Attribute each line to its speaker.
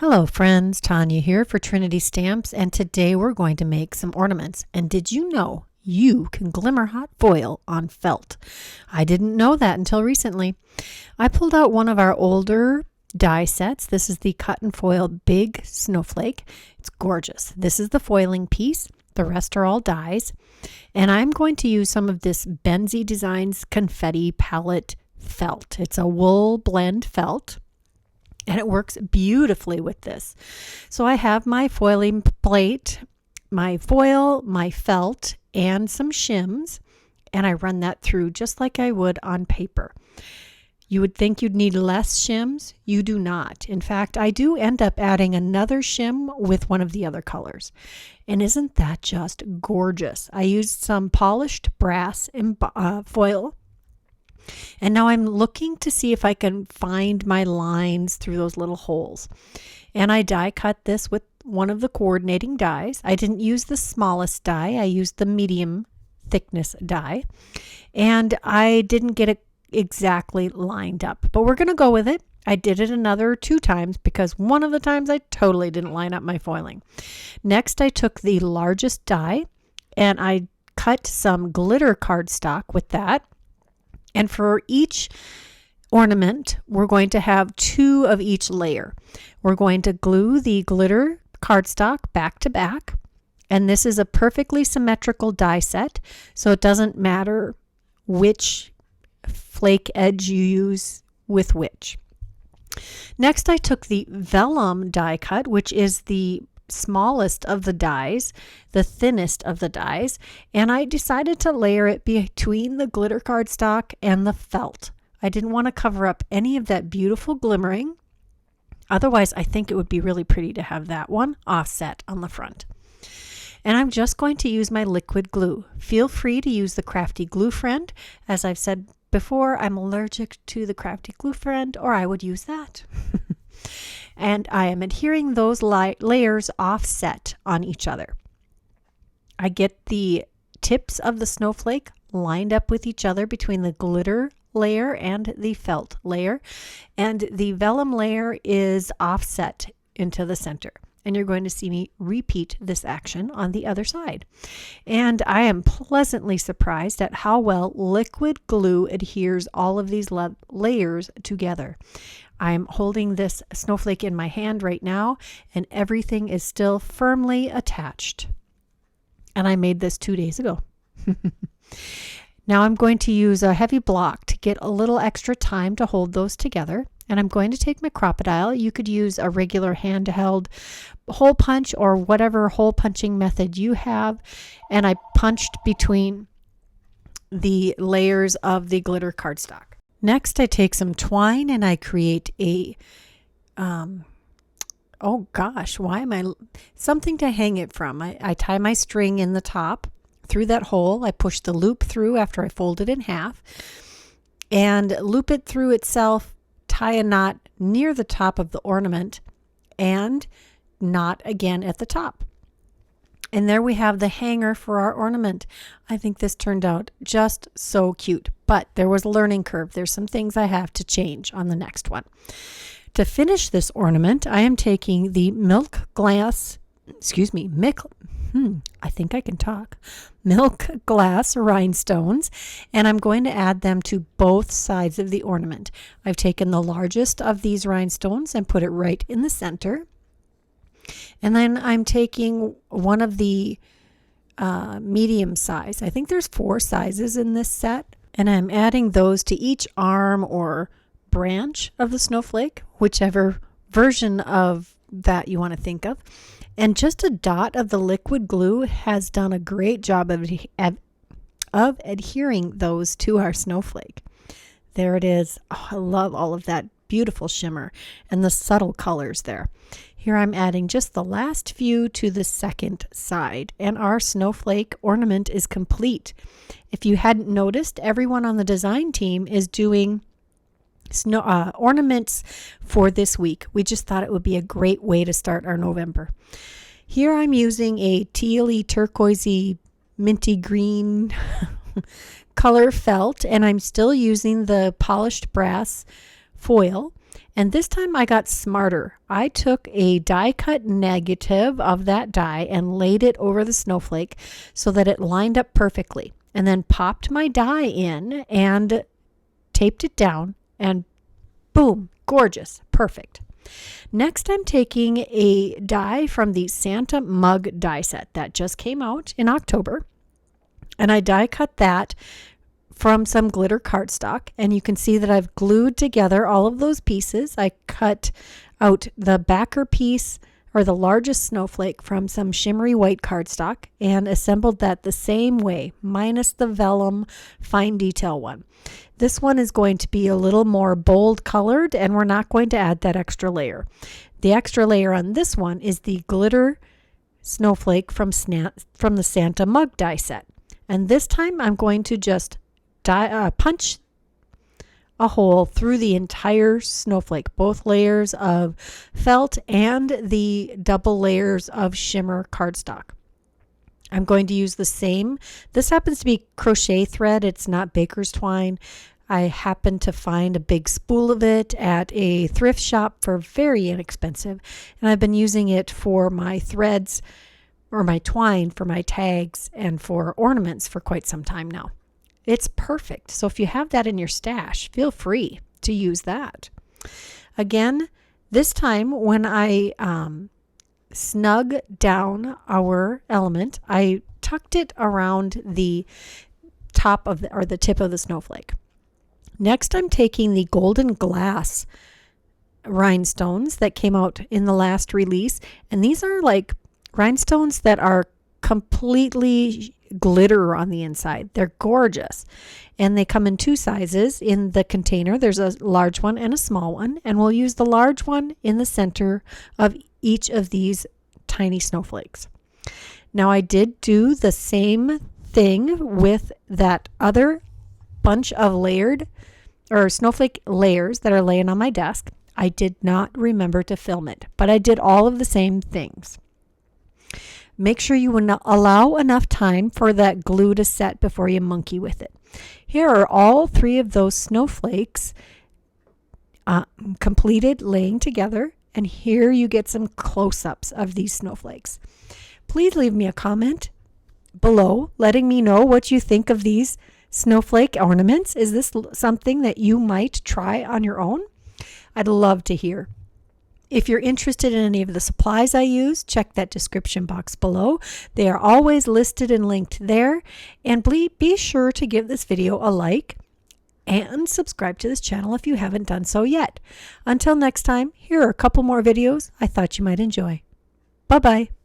Speaker 1: Hello friends, Tanya here for Trinity Stamps, and today we're going to make some ornaments. And did you know you can glimmer hot foil on felt? I didn't know that until recently. I pulled out one of our older die sets. This is the Cut and Foil Big Snowflake. It's gorgeous. This is the foiling piece. The rest are all dies. And I'm going to use some of this Benzie Designs Confetti Palette felt. It's a wool blend felt, and it works beautifully with this. So I have my foiling plate, my foil, my felt, and some shims, and I run that through just like I would on paper. You would think you'd need less shims. You do not. In fact, I do end up adding another shim with one of the other colors. And isn't that just gorgeous? I used some polished brass foil. And now I'm looking to see if I can find my lines through those little holes. And I die cut this with one of the coordinating dies. I didn't use the smallest die. I used the medium thickness die. And I didn't get it exactly lined up, but we're going to go with it. I did it another 2 times because one of the times I totally didn't line up my foiling. Next, I took the largest die and I cut some glitter cardstock with that. And for each ornament, we're going to have 2 of each layer. We're going to glue the glitter cardstock back to back. And this is a perfectly symmetrical die set, so it doesn't matter which flake edge you use with which. Next, I took the vellum die cut, which is the smallest of the dies, the thinnest of the dies, and I decided to layer it between the glitter cardstock and the felt. I didn't want to cover up any of that beautiful glimmering. Otherwise, I think it would be really pretty to have that one offset on the front. And I'm just going to use my liquid glue. Feel free to use the Crafty Gluefriend. As I've said before, I'm allergic to the Crafty Gluefriend, or I would use that. And I am adhering those layers offset on each other. I get the tips of the snowflake lined up with each other between the glitter layer and the felt layer, and the vellum layer is offset into the center. And you're going to see me repeat this action on the other side. And I am pleasantly surprised at how well liquid glue adheres all of these layers together. I'm holding this snowflake in my hand right now, and everything is still firmly attached. And I made this 2 days ago. Now I'm going to use a heavy block to get a little extra time to hold those together. And I'm going to take my crocodile. You could use a regular handheld hole punch or whatever hole punching method you have. And I punched between the layers of the glitter cardstock. Next, I take some twine and I create a, something to hang it from. I tie my string in the top through that hole. I push the loop through after I fold it in half and loop it through itself. Tie a knot near the top of the ornament and knot again at the top. And there we have the hanger for our ornament. I think this turned out just so cute, but there was a learning curve. There's some things I have to change on the next one. To finish this ornament, I am taking the milk glass rhinestones, and I'm going to add them to both sides of the ornament. I've taken the largest of these rhinestones and put it right in the center. And then I'm taking one of the medium size. I think there's 4 sizes in this set, and I'm adding those to each arm or branch of the snowflake, whichever version of that you want to think of. And just a dot of the liquid glue has done a great job of adhering those to our snowflake. There it is. Oh, I love all of that beautiful shimmer and the subtle colors there. Here I'm adding just the last few to the second side, and our snowflake ornament is complete. If you hadn't noticed, everyone on the design team is doing ornaments for this week. We just thought it would be a great way to start our November. Here I'm using a tealy, turquoisey, minty green color felt, and I'm still using the polished brass foil. And this time I got smarter. I took a die cut negative of that die and laid it over the snowflake so that it lined up perfectly, and then popped my die in and taped it down, and boom, gorgeous, perfect. Next, I'm taking a die from the Santa mug die set that just came out in October, and I die cut that from some glitter cardstock, and you can see that I've glued together all of those pieces. I cut out the backer piece, or the largest snowflake, from some shimmery white cardstock and assembled that the same way, minus the vellum fine detail one. This one is going to be a little more bold colored, and we're not going to add that extra layer. The extra layer on this one is the glitter snowflake from the Santa mug die set. And this time I'm going to just punch a hole through the entire snowflake, both layers of felt and the double layers of shimmer cardstock. I'm going to use the same. This happens to be crochet thread. It's not baker's twine. I happened to find a big spool of it at a thrift shop for very inexpensive, and I've been using it for my threads, or my twine for my tags, and for ornaments for quite some time now. It's perfect. So if you have that in your stash, feel free to use that. Again, this time when I snug down our element, I tucked it around the top of the tip of the snowflake. Next, I'm taking the golden glass rhinestones that came out in the last release, and these are like rhinestones that are completely glitter on the inside. They're gorgeous, and they come in two sizes in the container. There's a large one and a small one, and we'll use the large one in the center of each of these tiny snowflakes. Now, I did do the same thing with that other bunch of layered or snowflake layers that are laying on my desk. I did not remember to film it, but I did all of the same things. Make sure you allow enough time for that glue to set before you monkey with it. Here are all three of those snowflakes completed, laying together, and here you get some close-ups of these snowflakes. Please leave me a comment below letting me know what you think of these snowflake ornaments. Is this something that you might try on your own? I'd love to hear. If you're interested in any of the supplies I use, check that description box below. They are always listed and linked there. And be sure to give this video a like and subscribe to this channel if you haven't done so yet. Until next time, here are a couple more videos I thought you might enjoy. Bye-bye.